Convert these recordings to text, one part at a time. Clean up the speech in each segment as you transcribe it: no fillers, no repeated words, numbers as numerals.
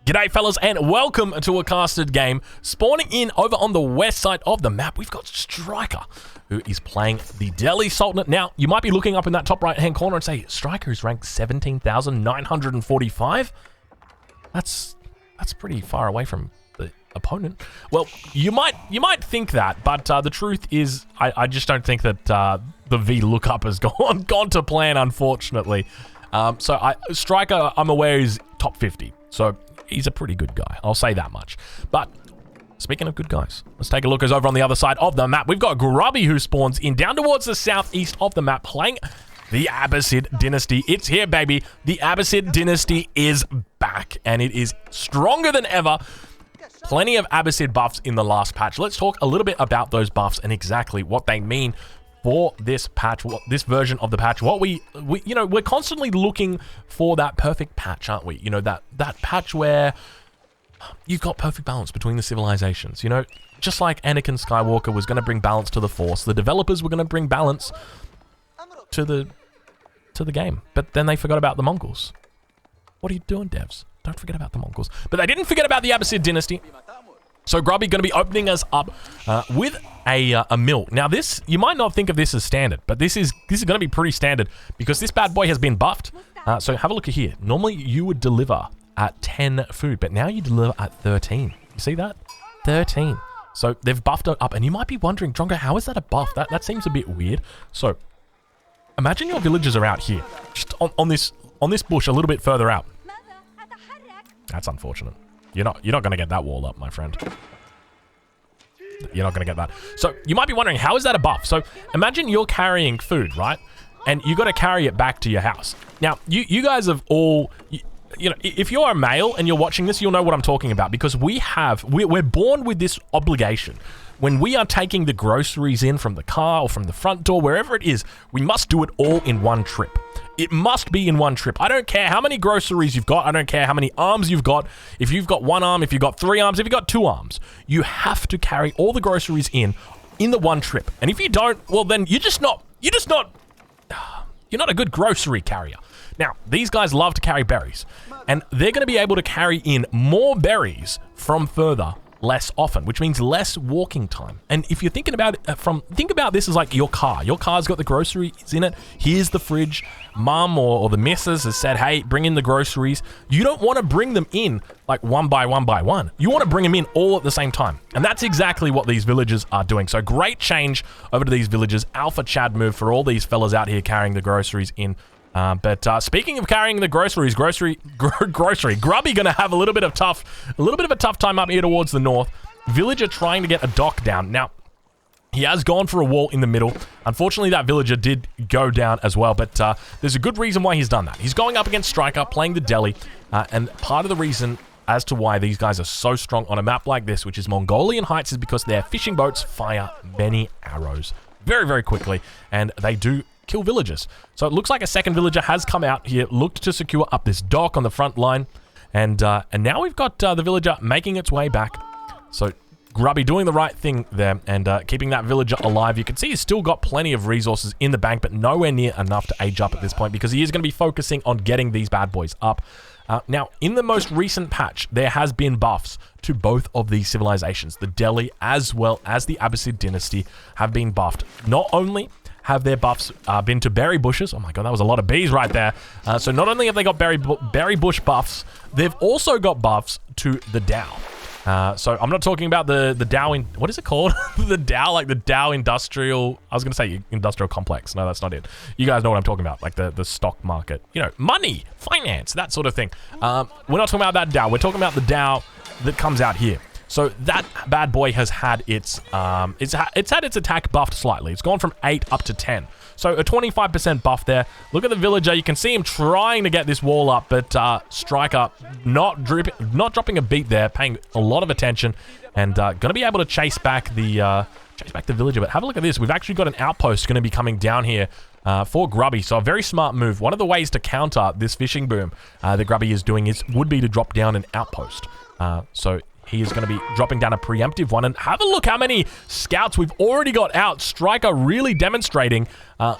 G'day fellas and welcome to a casted game. Spawning in over on the west side of the map, we've got Striker, who is playing the Delhi Sultanate. Now, you might be looking up in that top right hand corner and say, Striker is ranked 17,945? That's pretty far away from the opponent. Well, you might think that, but the truth is, I just don't think that the V lookup has gone to plan, unfortunately. Striker, I'm aware, is top 50. So he's a pretty good guy. I'll say that much. But speaking of good guys, let's take a look over on the other side of the map. We've got Grubby, who spawns in down towards the southeast of the map, playing the Abbasid Dynasty. It's here, baby. The Abbasid Dynasty is back, and it is stronger than ever. Plenty of Abbasid buffs in the last patch. Let's talk a little bit about those buffs and exactly what they mean for this patch, this version of the patch. We're constantly looking for that perfect patch, aren't we? You know, that patch where you've got perfect balance between the civilizations. You know, just like Anakin Skywalker was going to bring balance to the Force, the developers were going to bring balance to the game. But then they forgot about the Mongols. What are you doing, devs? Don't forget about the Mongols. But they didn't forget about the Abbasid Dynasty. So Grubby going to be opening us up with a mill. Now this, you might not think of this as standard, but this is going to be pretty standard because this bad boy has been buffed. So have a look at here. Normally you would deliver at 10 food, but now you deliver at 13. You see that? 13. So they've buffed it up, and you might be wondering, Drongo, how is that a buff? That seems a bit weird. So imagine your villagers are out here, just on this bush a little bit further out. That's unfortunate. You're not going to get that wall up, my friend. You're not going to get that. So you might be wondering, how is that a buff? So imagine you're carrying food, right? And you got to carry it back to your house. Now, you guys have all, you know, if you're a male and you're watching this, you'll know what I'm talking about, because we're born with this obligation. When we are taking the groceries in from the car or from the front door, wherever it is, we must do it all in one trip. It must be in one trip. I don't care how many groceries you've got. I don't care how many arms you've got. If you've got one arm, if you've got 3 arms, if you've got 2 arms, you have to carry all the groceries in the one trip. And if you don't, well, then you're not a good grocery carrier. Now, these guys love to carry berries, and they're going to be able to carry in more berries from further less often, which means less walking time. And if you're thinking about it think about this as like your car. Your car's got the groceries in it. Here's the fridge. Mum or the missus has said, hey, bring in the groceries. You don't want to bring them in like one by one. You want to bring them in all at the same time. And that's exactly what these villagers are doing. So great change over to these villagers. Alpha Chad move for all these fellas out here carrying the groceries in. But speaking of carrying the groceries, Grubby gonna have a little bit of a tough time up here towards the north. Villager trying to get a dock down. Now, he has gone for a wall in the middle. Unfortunately, that villager did go down as well, but there's a good reason why he's done that. He's going up against Striker, playing the Delhi, and part of the reason as to why these guys are so strong on a map like this, which is Mongolian Heights, is because their fishing boats fire many arrows very, very quickly, and they do kill villagers. So it looks like a second villager has come out here, looked to secure up this dock on the front line, and now we've got the villager making its way back. So Grubby doing the right thing there and keeping that villager alive. You can see he's still got plenty of resources in the bank, but nowhere near enough to age up at this point, because he is going to be focusing on getting these bad boys up. Now, in the most recent patch, there has been buffs to both of these civilizations. The Delhi as well as the Abbasid Dynasty have been buffed. Not only have their buffs been to berry bushes. Oh my god, that was a lot of bees right there. So not only have they got berry bush buffs, they've also got buffs to the Dow. So I'm not talking about the Dow in, what is it called? The Dow, like the Dow Industrial, I was going to say Industrial Complex. No, that's not it. You guys know what I'm talking about, like the stock market. You know, money, finance, that sort of thing. We're not talking about that Dow. We're talking about the Dow that comes out here. So that bad boy has had its had its attack buffed slightly. It's gone from 8 up to 10. So a 25% buff there. Look at the villager. You can see him trying to get this wall up, but Striker not dropping a beat there, paying a lot of attention, and going to be able to chase back the villager. But have a look at this. We've actually got an outpost going to be coming down here for Grubby. So a very smart move. One of the ways to counter this fishing boom that Grubby is doing would be to drop down an outpost. So he is going to be dropping down a preemptive one. And have a look how many scouts we've already got out. Striker really demonstrating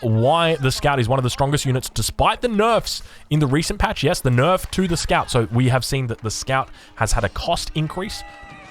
why the scout is one of the strongest units, despite the nerfs in the recent patch. Yes, the nerf to the scout. So we have seen that the scout has had a cost increase.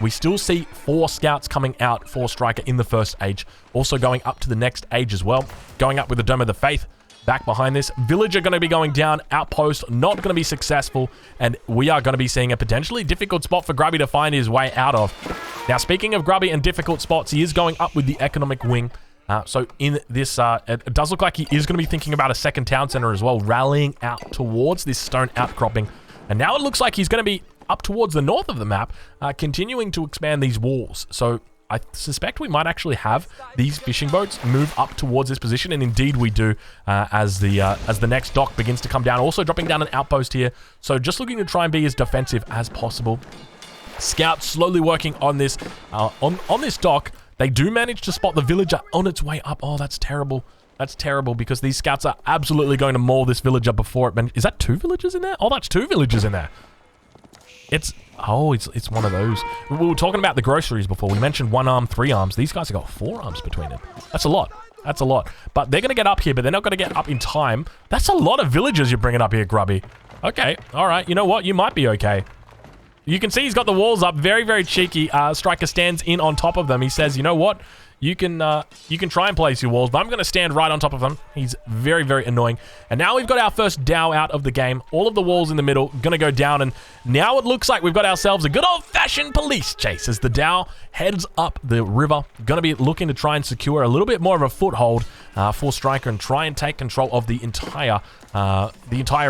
We still see 4 scouts coming out for Striker in the first age. Also going up to the next age as well. Going up with the Dome of the Faith. Back behind this, Villager going to be going down, Outpost not going to be successful, and we are going to be seeing a potentially difficult spot for Grubby to find his way out of. Now, speaking of Grubby and difficult spots, he is going up with the Economic Wing. So in this, it does look like he is going to be thinking about a second town center as well, rallying out towards this stone outcropping. And now it looks like he's going to be up towards the north of the map, continuing to expand these walls. So I suspect we might actually have these fishing boats move up towards this position, and indeed we do as the next dock begins to come down. Also dropping down an outpost here, so just looking to try and be as defensive as possible. Scouts slowly working on this on this dock. They do manage to spot the Villager on its way up. Oh, that's terrible. That's terrible because these scouts are absolutely going to maul this Villager before it. Is that 2 villagers in there? Oh, that's 2 villagers in there. It's one of those. We were talking about the groceries before. We mentioned 1 arm, 3 arms. These guys have got 4 arms between them. That's a lot. That's a lot. But they're going to get up here, but they're not going to get up in time. That's a lot of villagers you're bringing up here, Grubby. Okay. All right. You know what? You might be okay. You can see he's got the walls up. Very, very cheeky. Striker stands in on top of them. He says, you know what? You can try and place your walls, but I'm going to stand right on top of them. He's very, very annoying. And now we've got our first Dow out of the game. All of the walls in the middle going to go down. And now it looks like we've got ourselves a good old-fashioned police chase as the Dow heads up the river. Going to be looking to try and secure a little bit more of a foothold for Striker and try and take control of the entire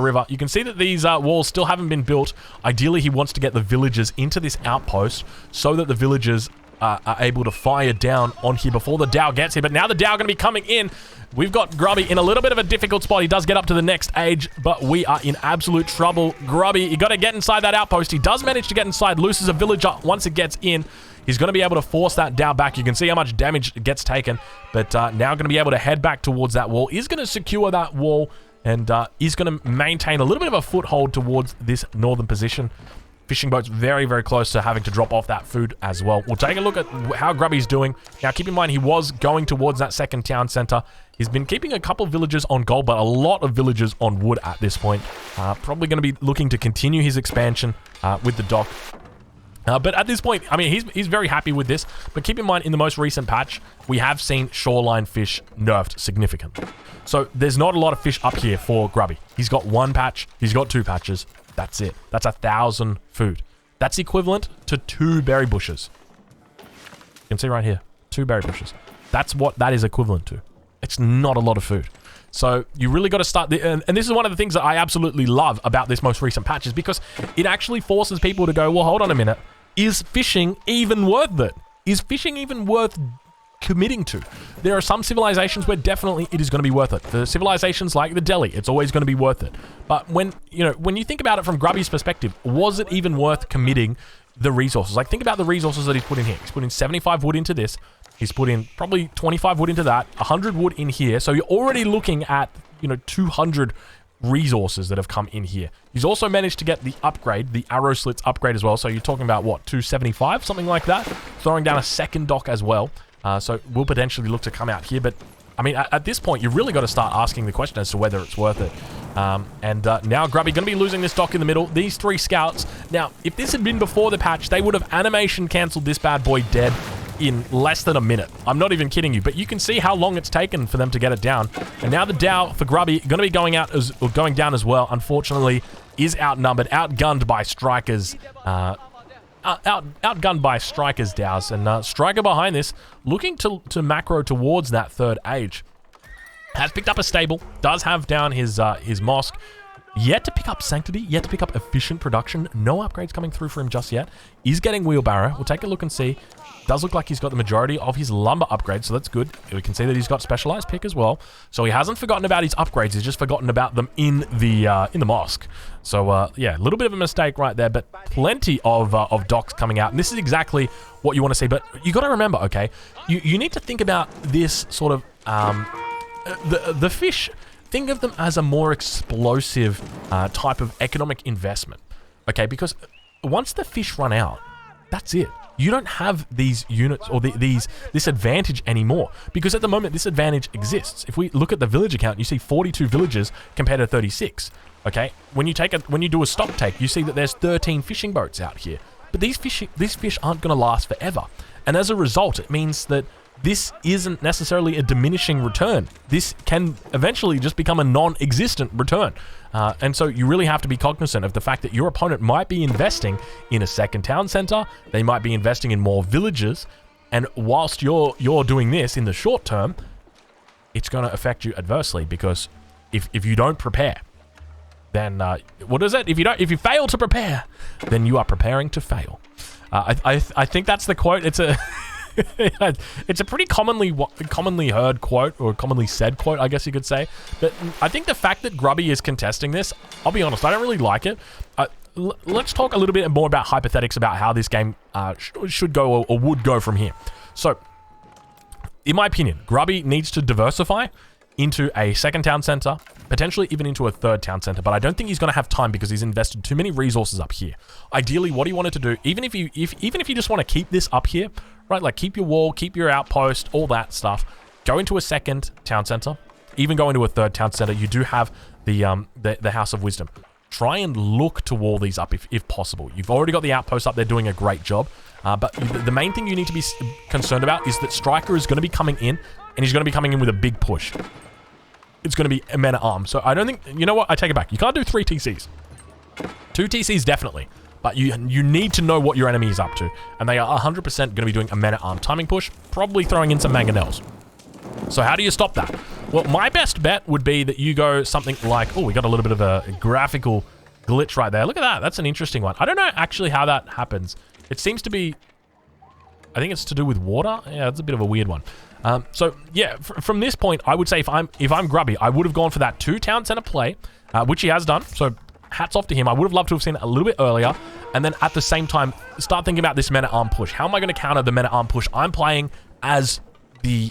river. You can see that these walls still haven't been built. Ideally, he wants to get the villagers into this outpost so that the villagers are able to fire down on here before the Dow gets here. But now the Dow going to be coming in. We've got Grubby in a little bit of a difficult spot. He does get up to the next age, but we are in absolute trouble. Grubby, you got to get inside that outpost. He does manage to get inside, loses a villager once it gets in. He's going to be able to force that Dow back. You can see how much damage gets taken, but now going to be able to head back towards that wall. He's going to secure that wall, and he's going to maintain a little bit of a foothold towards this northern position. Fishing boat's very, very close to having to drop off that food as well. We'll take a look at how Grubby's doing. Now, keep in mind, he was going towards that second town center. He's been keeping a couple villagers on gold, but a lot of villagers on wood at this point. Probably going to be looking to continue his expansion with the dock. But at this point, I mean, he's very happy with this. But keep in mind, in the most recent patch, we have seen shoreline fish nerfed significantly. So there's not a lot of fish up here for Grubby. He's got 1 patch. He's got 2 patches. That's it. That's 1,000 food. That's equivalent to 2 berry bushes. You can see right here, 2 berry bushes. That's what that is equivalent to. It's not a lot of food. So you really got to start, and this is one of the things that I absolutely love about this most recent patch is because it actually forces people to go, well, hold on a minute. Is fishing even worth it? Is fishing even worth committing to? There are some civilizations where definitely it is going to be worth it. For civilizations like the Delhi, it's always going to be worth it. But when you think about it from Grubby's perspective, was it even worth committing the resources? Like, think about the resources that he's put in here. He's put in 75 wood into this. He's put in probably 25 wood into that, 100 wood in here. So you're already looking at, 200 resources that have come in here. He's also managed to get the upgrade, the arrow slits upgrade as well. So you're talking about, what, 275, something like that? Throwing down a second dock as well. So we'll potentially look to come out here. But, I mean, at this point, you really got to start asking the question as to whether it's worth it. Now Grubby going to be losing this dock in the middle. These 3 scouts. Now, if this had been before the patch, they would have animation cancelled this bad boy dead in less than a minute. I'm not even kidding you, but you can see how long it's taken for them to get it down. And now the Dow for Grubby going to be going down as well. Unfortunately, is outnumbered, outgunned by Strikers. Outgunned by Striker's Dows, and Striker behind this, looking to macro towards that 3rd age. Has picked up a stable, does have down his mosque. Yet to pick up Sanctity, yet to pick up Efficient Production. No upgrades coming through for him just yet. He's getting Wheelbarrow. We'll take a look and see. Does look like he's got the majority of his lumber upgrades, so that's good. We can see that he's got Specialized Pick as well. So he hasn't forgotten about his upgrades. He's just forgotten about them in the mosque. So yeah, a little bit of a mistake right there, but plenty of docks coming out. And this is exactly what you want to see. But you got to remember, okay, you need to think about this sort of the fish. Think of them as a more explosive type of economic investment, okay? Because once the fish run out, That's it. You don't have these units or this advantage anymore, because at the moment this advantage exists. If we look at the village account, you see 42 villagers compared to 36. Okay, when you do a stock take, you see that there's 13 fishing boats out here. But these fish aren't going to last forever, and as a result, it means that this isn't necessarily a diminishing return. This can eventually just become a non-existent return. And so you really have to be cognizant of the fact that your opponent might be investing in a second town center, they might be investing in more villages, and whilst you're doing this in the short term, it's going to affect you adversely, because if you don't prepare, then what is it? If you fail to prepare, then you are preparing to fail. I think that's the quote. It's a it's a pretty commonly heard quote, or commonly said quote, I guess you could say. But I think the fact that Grubby is contesting this, I'll be honest, I don't really like it. Let's talk a little bit more about hypothetics about how this game should go or would go from here. So, in my opinion, Grubby needs to diversify into a second town center, potentially even into a third town center, but I don't think he's going to have time because he's invested too many resources up here. Ideally, what he wanted to do, even if you just want to keep this up here, right, like keep your wall, keep your outpost, all that stuff, go into a second town center, even go into a third town center. You do have the House of Wisdom. Try and look to wall these up if possible. You've already got the outposts up there doing a great job, but the main thing you need to be concerned about is that Striker is going to be coming in, and he's going to be coming in with a big push. It's going to be a men-at-arms. So I don't think... You know what? I take it back. You can't do 3 TCs. 2 TCs, definitely. But you need to know what your enemy is up to. And they are 100% going to be doing a men-at-arm timing push, probably throwing in some mangonels. So how do you stop that? Well, my best bet would be that you go something like... Oh, we got a little bit of a graphical glitch right there. Look at that. That's an interesting one. I don't know actually how that happens. It seems to be... I think it's to do with water. Yeah, it's a bit of a weird one. So yeah, from this point, I would say if I'm Grubby, I would have gone for that 2 town center play, which he has done. So hats off to him. I would have loved to have seen it a little bit earlier, and then at the same time start thinking about this men-at-arm push. How am I going to counter the men-at-arm push? I'm playing as the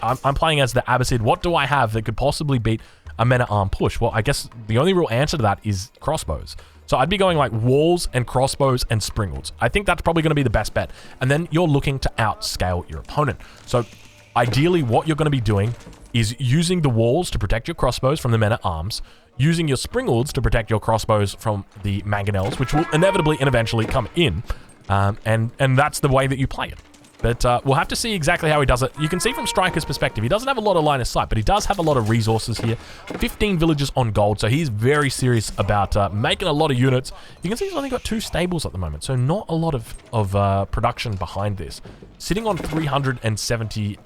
I'm playing as the Abbasid. What do I have that could possibly beat a men-at-arm push? Well, I guess the only real answer to that is crossbows. So I'd be going like walls and crossbows and springles. I think that's probably going to be the best bet. And then you're looking to outscale your opponent. So ideally, what you're going to be doing is using the walls to protect your crossbows from the men-at-arms, using your springles to protect your crossbows from the mangonels, which will inevitably and eventually come in, and that's the way that you play it. But we'll have to see exactly how he does it. You can see from Striker's perspective, he doesn't have a lot of line of sight, but he does have a lot of resources here. 15 villages on gold, so he's very serious about making a lot of units. You can see he's only got 2 stables at the moment, so not a lot of production behind this. Sitting on 370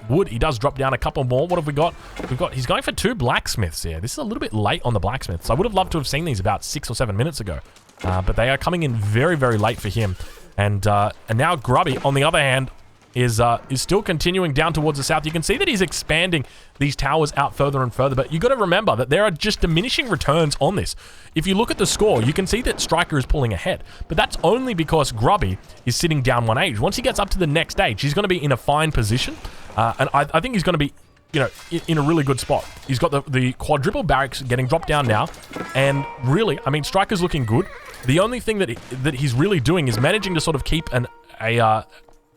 wood, he does drop down a couple more. What have we got? He's going for 2 blacksmiths here. This is a little bit late on the blacksmiths. I would have loved to have seen these about 6 or 7 minutes ago, but they are coming in very, very late for him. And now Grubby, on the other hand, is still continuing down towards the south. You can see that he's expanding these towers out further and further, but you got to remember that there are just diminishing returns on this. If you look at the score, you can see that Striker is pulling ahead, but that's only because Grubby is sitting down 1 age. Once he gets up to the next age, he's going to be in a fine position, and I think he's going to be, in a really good spot. He's got the quadruple barracks getting dropped down now, and really, I mean, Striker's looking good. The only thing that he's really doing is managing to sort of keep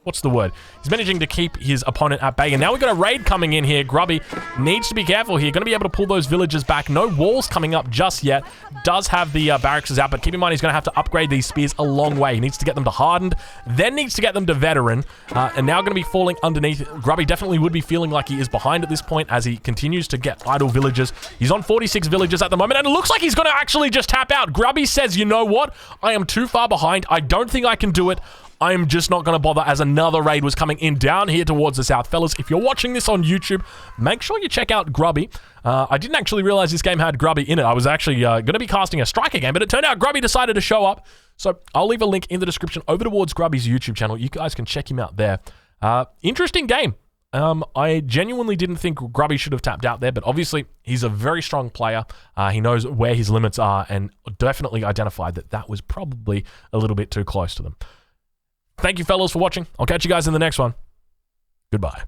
what's the word? He's managing to keep his opponent at bay. And now we've got a raid coming in here. Grubby needs to be careful here. Going to be able to pull those villagers back. No walls coming up just yet. Does have the barracks out, but keep in mind he's going to have to upgrade these spears a long way. He needs to get them to hardened, then needs to get them to veteran, and now going to be falling underneath. Grubby definitely would be feeling like he is behind at this point as he continues to get idle villagers. He's on 46 villagers at the moment, and it looks like he's going to actually just tap out. Grubby says, you know what? I am too far behind. I don't think I can do it. I am just not going to bother, as another raid was coming in down here towards the south. Fellas, if you're watching this on YouTube, make sure you check out Grubby. I didn't actually realize this game had Grubby in it. I was actually going to be casting a Striker game, but it turned out Grubby decided to show up. So I'll leave a link in the description over towards Grubby's YouTube channel. You guys can check him out there. Interesting game. I genuinely didn't think Grubby should have tapped out there, but obviously he's a very strong player. He knows where his limits are and definitely identified that was probably a little bit too close to them. Thank you, fellas, for watching. I'll catch you guys in the next one. Goodbye.